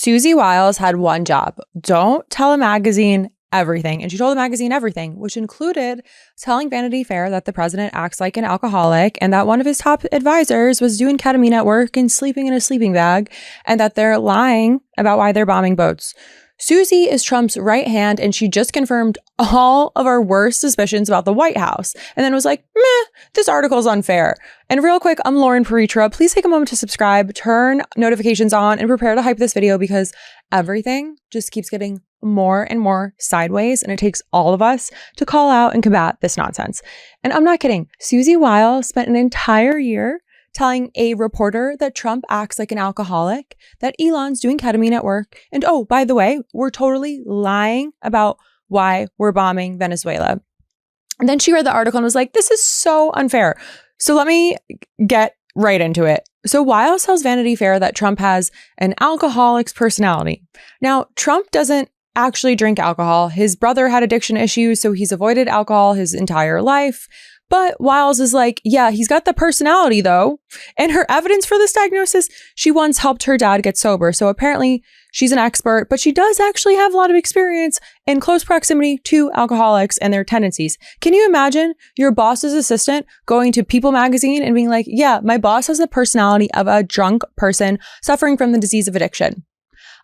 Susie Wiles had one job. Don't tell a magazine everything. And she told the magazine everything, which included telling Vanity Fair that the president acts like an alcoholic and that one of his top advisors was doing ketamine at work and sleeping in a sleeping bag, and that they're lying about why they're bombing boats. Susie is Trump's right hand, and she just confirmed all of our worst suspicions about the White House, and then was like, meh, this article is unfair. And real quick, I'm Lauren Paritra. Please take a moment to subscribe, turn notifications on, and prepare to hype this video because everything just keeps getting more and more sideways, and it takes all of us to call out and combat this nonsense. And I'm not kidding. Susie Wiles spent an entire year telling a reporter that Trump acts like an alcoholic, that Elon's doing ketamine at work, and oh, by the way, we're totally lying about why we're bombing Venezuela. And then she read the article and was like, this is so unfair. So let me get right into it. So Wiles tells Vanity Fair that Trump has an alcoholic's personality. Now, Trump doesn't actually drink alcohol. His brother had addiction issues, so he's avoided alcohol his entire life. But Wiles is like, yeah, he's got the personality though. And her evidence for this diagnosis, she once helped her dad get sober. So apparently she's an expert, but she does actually have a lot of experience in close proximity to alcoholics and their tendencies. Can you imagine your boss's assistant going to People magazine and being like, yeah, my boss has the personality of a drunk person suffering from the disease of addiction?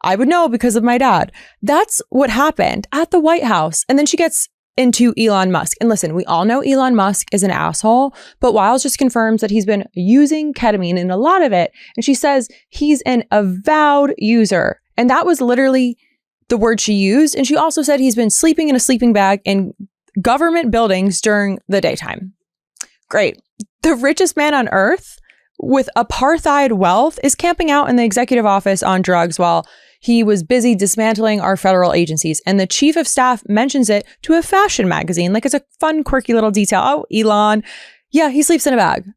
I would know because of my dad. That's what happened at the White House. And then she gets into Elon Musk. And listen, we all know Elon Musk is an asshole, but Wiles just confirms that he's been using ketamine and a lot of it. And she says he's an avowed user. And that was literally the word she used. And she also said he's been sleeping in a sleeping bag in government buildings during the daytime. Great. The richest man on earth with apartheid wealth is camping out in the executive office on drugs while he was busy dismantling our federal agencies. And the chief of staff mentions it to a fashion magazine. Like it's a fun, quirky little detail. Oh, Elon. Yeah, he sleeps in a bag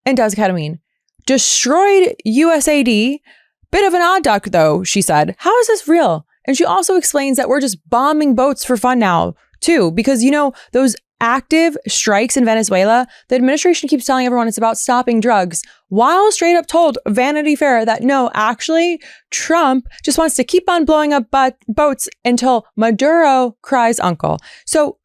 and does ketamine. Destroyed USAD. Bit of an odd duck, though, she said. How is this real? And she also explains that we're just bombing boats for fun now, too. Because, you know, those active strikes in Venezuela, the administration keeps telling everyone it's about stopping drugs, while straight up told Vanity Fair that no, actually, Trump just wants to keep on blowing up boats until Maduro cries uncle. So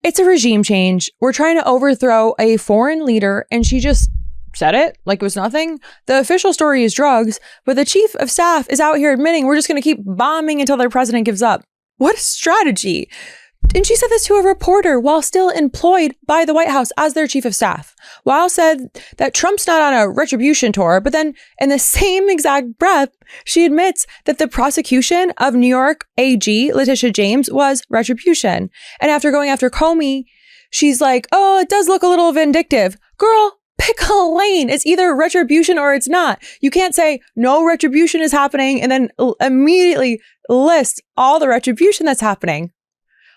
it's a regime change. We're trying to overthrow a foreign leader, and she just said it like it was nothing. The official story is drugs, but the chief of staff is out here admitting we're just going to keep bombing until their president gives up. What a strategy. And she said this to a reporter while still employed by the White House as their chief of staff. Wiles said that Trump's not on a retribution tour, but then in the same exact breath, she admits that the prosecution of New York AG Letitia James was retribution. And after going after Comey, she's like, oh, it does look a little vindictive. Girl, pick a lane. It's either retribution or it's not. You can't say no retribution is happening and then immediately list all the retribution that's happening.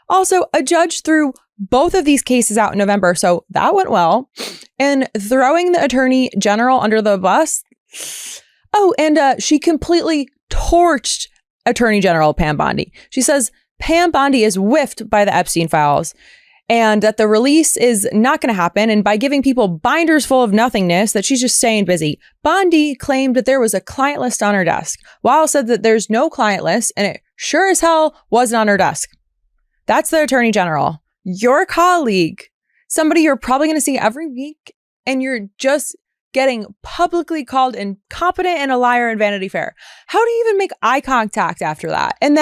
Also, a judge threw both of these cases out in November, so that went well. And throwing the attorney general under the bus. Oh, and she completely torched Attorney General Pam Bondi. She says Pam Bondi is whiffed by the Epstein files and that the release is not going to happen. And by giving people binders full of nothingness, that she's just staying busy. Bondi claimed that there was a client list on her desk. Wiles said that there's no client list, and it sure as hell wasn't on her desk. That's the attorney general, your colleague, somebody you're probably going to see every week, and you're just getting publicly called incompetent and a liar in Vanity Fair. How do you even make eye contact after that? And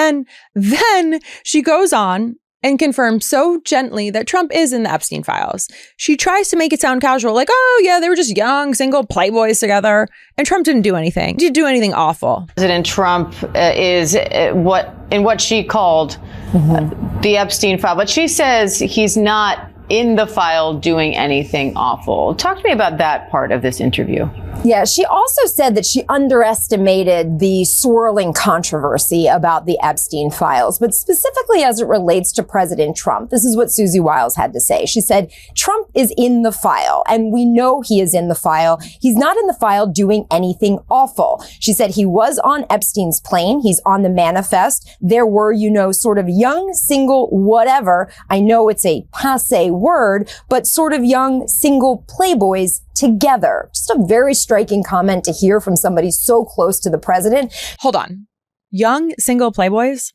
then she goes on and confirms so gently that Trump is in the Epstein files. She tries to make it sound casual, like, oh yeah, they were just young, single playboys together. And Trump didn't do anything. Didn't do anything awful. President Trump is what she called the Epstein file. But she says he's not in the file doing anything awful. Talk to me about that part of this interview. Yeah, she also said that she underestimated the swirling controversy about the Epstein files, but specifically as it relates to President Trump. This is what Susie Wiles had to say. She said, Trump is in the file, and we know he is in the file. He's not in the file doing anything awful. She said he was on Epstein's plane. He's on the manifest. There were, sort of young, single, whatever. I know it's a passé word, but sort of young, single playboys together. Just a very striking comment to hear from somebody so close to the president. Hold on. young single playboys.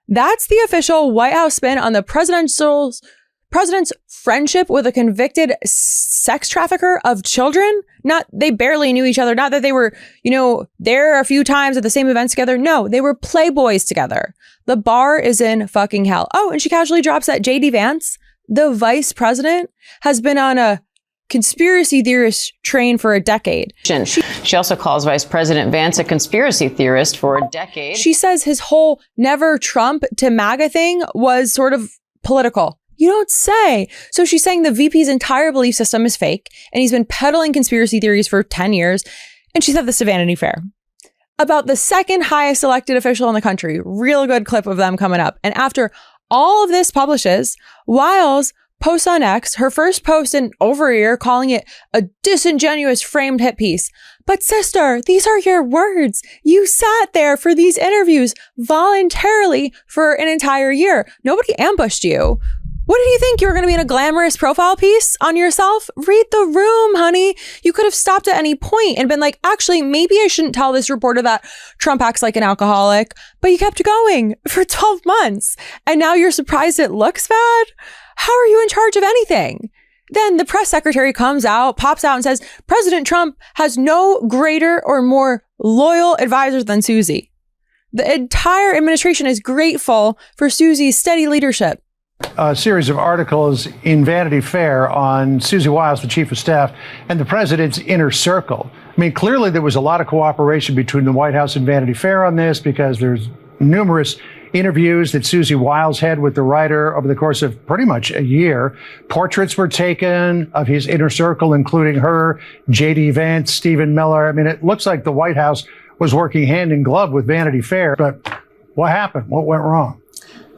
That's the official White House spin on the president's friendship with a convicted sex trafficker of children. Not they barely knew each other. Not that they were, there a few times at the same events together. No, they were playboys together. The bar is in fucking hell. Oh, and she casually drops that JD Vance, the vice president, has been on a conspiracy theorist train for a decade. She also calls Vice President Vance a conspiracy theorist for a decade. She says his whole never Trump to MAGA thing was sort of political. You don't say. So she's saying the VP's entire belief system is fake, and he's been peddling conspiracy theories for 10 years. And she said this to Vanity Fair. About the second highest elected official in the country. Real good clip of them coming up. And after all of this publishes, Wiles posts on X, her first post in over a year, calling it a disingenuous framed hit piece. But sister, these are your words. You sat there for these interviews voluntarily for an entire year. Nobody ambushed you. What did you think? You were going to be in a glamorous profile piece on yourself? Read the room, honey. You could have stopped at any point and been like, actually, maybe I shouldn't tell this reporter that Trump acts like an alcoholic. But you kept going for 12 months. And now you're surprised it looks bad? How are you in charge of anything? Then the press secretary pops out and says, President Trump has no greater or more loyal advisors than Susie. The entire administration is grateful for Susie's steady leadership. A series of articles in Vanity Fair on Susie Wiles, the chief of staff, and the president's inner circle. I mean, clearly there was a lot of cooperation between the White House and Vanity Fair on this because there's numerous interviews that Susie Wiles had with the writer over the course of pretty much a year. Portraits were taken of his inner circle, including her, JD Vance, Stephen Miller. I mean, it looks like the White House was working hand in glove with Vanity Fair. But what happened? What went wrong?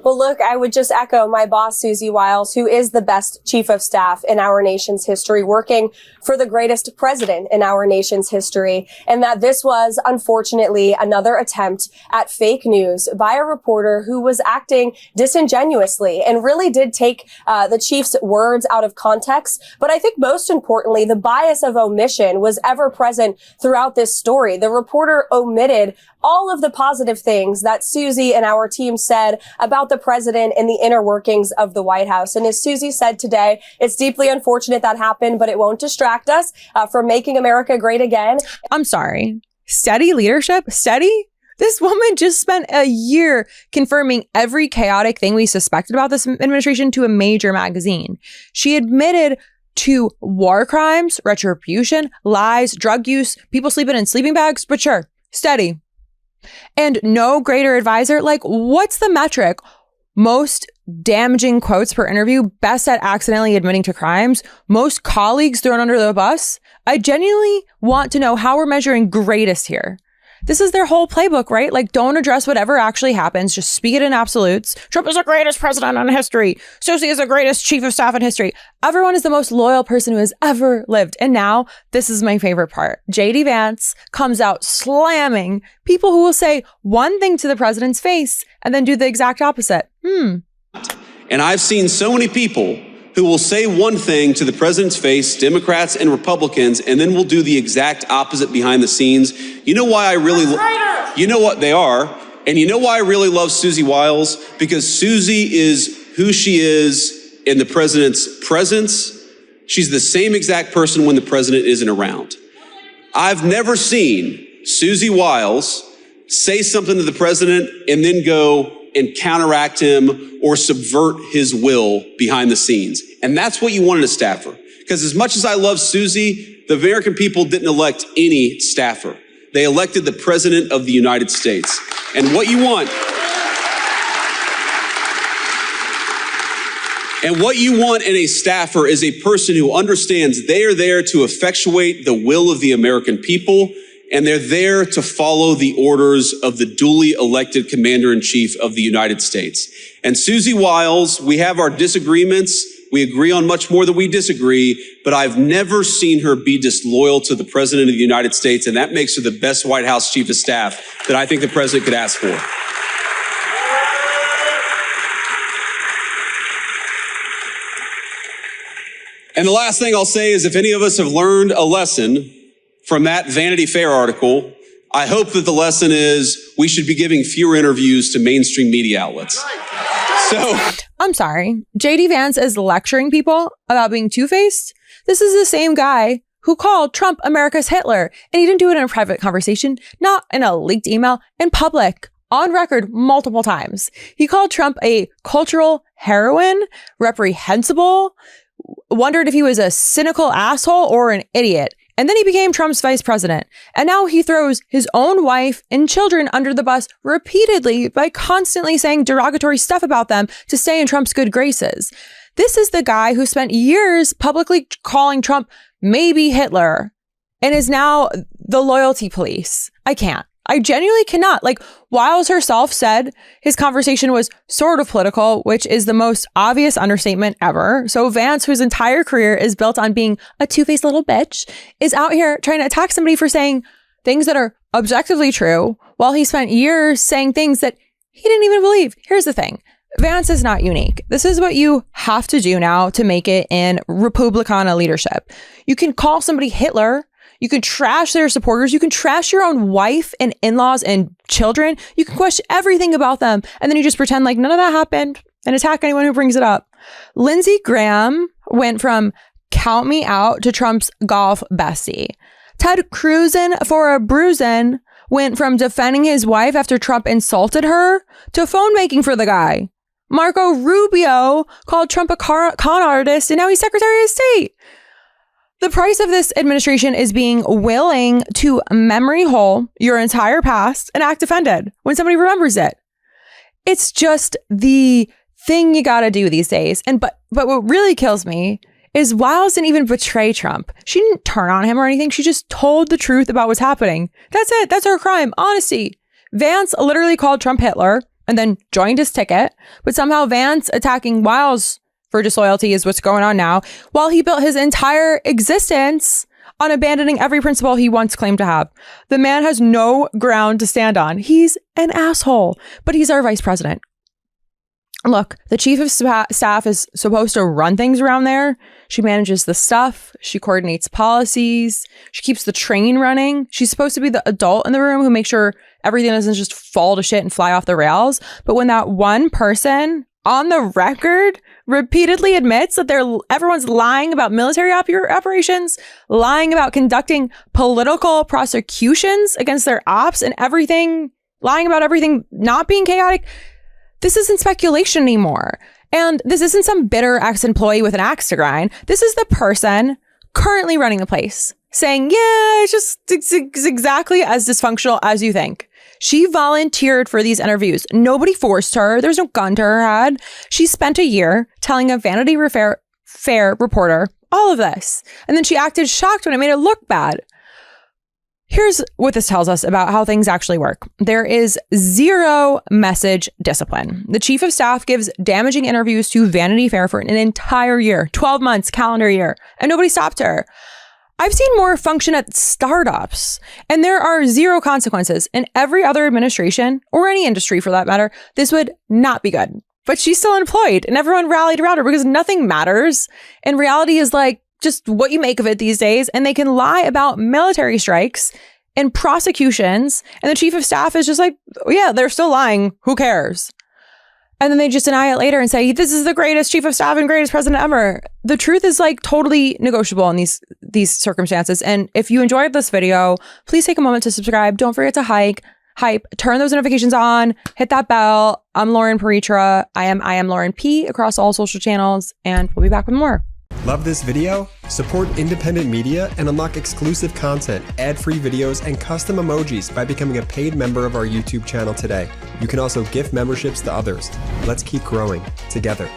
Well, look, I would just echo my boss, Susie Wiles, who is the best chief of staff in our nation's history, working for the greatest president in our nation's history, and that this was, unfortunately, another attempt at fake news by a reporter who was acting disingenuously and really did take the chief's words out of context. But I think most importantly, the bias of omission was ever present throughout this story. The reporter omitted all of the positive things that Susie and our team said about the president and the inner workings of the White House. And as Susie said today, it's deeply unfortunate that happened, but it won't distract us from making America great again. I'm sorry. Steady leadership? Steady? This woman just spent a year confirming every chaotic thing we suspected about this administration to a major magazine. She admitted to war crimes, retribution, lies, drug use, people sleeping in sleeping bags, but sure, steady. And no greater advisor. Like, what's the metric? Most damaging quotes per interview, best at accidentally admitting to crimes, most colleagues thrown under the bus. I genuinely want to know how we're measuring greatest here. This is their whole playbook, right? Like, don't address whatever actually happens. Just speak it in absolutes. Trump is the greatest president in history. Susie is the greatest chief of staff in history. Everyone is the most loyal person who has ever lived. And now, this is my favorite part. JD Vance comes out slamming people who will say one thing to the president's face and then do the exact opposite. And I've seen so many people who will say one thing to the president's face, Democrats and Republicans, and then will do the exact opposite behind the scenes. You know why I really, you know what they are, and you know why I really love Susie Wiles? Because Susie is who she is in the president's presence. She's the same exact person when the president isn't around. I've never seen Susie Wiles say something to the president and then go and counteract him or subvert his will behind the scenes. And that's what you want in a staffer. Because as much as I love Susie, the American people didn't elect any staffer. They elected the President of the United States. And what you want, in a staffer is a person who understands they are there to effectuate the will of the American people, and they're there to follow the orders of the duly elected commander-in-chief of the United States. And Susie Wiles, we have our disagreements. We agree on much more than we disagree, but I've never seen her be disloyal to the president of the United States, and that makes her the best White House chief of staff that I think the president could ask for. And the last thing I'll say is if any of us have learned a lesson from that Vanity Fair article, I hope that the lesson is we should be giving fewer interviews to mainstream media outlets. So I'm sorry. JD Vance is lecturing people about being two-faced. This is the same guy who called Trump America's Hitler. And he didn't do it in a private conversation, not in a leaked email, in public, on record multiple times. He called Trump a cultural heroine, reprehensible, wondered if he was a cynical asshole or an idiot. And then he became Trump's vice president. And now he throws his own wife and children under the bus repeatedly by constantly saying derogatory stuff about them to stay in Trump's good graces. This is the guy who spent years publicly calling Trump maybe Hitler and is now the loyalty police. I can't. I genuinely cannot. Like, Wiles herself said his conversation was sort of political, which is the most obvious understatement ever. So Vance, whose entire career is built on being a two-faced little bitch, is out here trying to attack somebody for saying things that are objectively true, while he spent years saying things that he didn't even believe. Here's the thing. Vance is not unique. This is what you have to do now to make it in Republicana leadership. You can call somebody Hitler. You can trash their supporters. You can trash your own wife and in-laws and children. You can question everything about them. And then you just pretend like none of that happened and attack anyone who brings it up. Lindsey Graham went from count me out to Trump's golf bestie. Ted Cruzin for a bruisin' went from defending his wife after Trump insulted her to phone banking for the guy. Marco Rubio called Trump a con artist, and now he's Secretary of State. The price of this administration is being willing to memory hole your entire past and act offended when somebody remembers it. It's just the thing you gotta do these days. And but what really kills me is Wiles didn't even betray Trump. She didn't turn on him or anything. She just told the truth about what's happening. That's it. That's her crime. Honesty. Vance literally called Trump Hitler and then joined his ticket. But somehow Vance attacking Wiles for disloyalty is what's going on now, while he built his entire existence on abandoning every principle he once claimed to have. The man has no ground to stand on. He's an asshole, but he's our vice president. Look, the chief of staff is supposed to run things around there. She manages the stuff. She coordinates policies. She keeps the train running. She's supposed to be the adult in the room who makes sure everything doesn't just fall to shit and fly off the rails. But when that one person on the record repeatedly admits that everyone's lying about military operations, lying about conducting political prosecutions against their ops and everything, lying about everything not being chaotic, this isn't speculation anymore. And this isn't some bitter ex-employee with an axe to grind. This is the person currently running the place saying, yeah, it's exactly as dysfunctional as you think. She volunteered for these interviews. Nobody forced her. There's no gun to her head. She spent a year telling a Vanity Fair reporter all of this. And then she acted shocked when it made her look bad. Here's what this tells us about how things actually work. There is zero message discipline. The chief of staff gives damaging interviews to Vanity Fair for an entire year, 12 months, calendar year, and nobody stopped her. I've seen more function at startups, and there are zero consequences. In every other administration, or any industry for that matter, this would not be good. But she's still employed, and everyone rallied around her because nothing matters. And reality is like just what you make of it these days. And they can lie about military strikes and prosecutions. And the chief of staff is just like, oh, yeah, they're still lying. Who cares? And then they just deny it later and say, this is the greatest chief of staff and greatest president ever. The truth is like totally negotiable in these circumstances. And if you enjoyed this video, please take a moment to subscribe. Don't forget to hype, turn those notifications on, hit that bell. I'm Lauren Paritra. I am Lauren P across all social channels, and we'll be back with more. Love this video? Support independent media and unlock exclusive content, ad-free videos, and custom emojis by becoming a paid member of our YouTube channel today. You can also gift memberships to others. Let's keep growing together.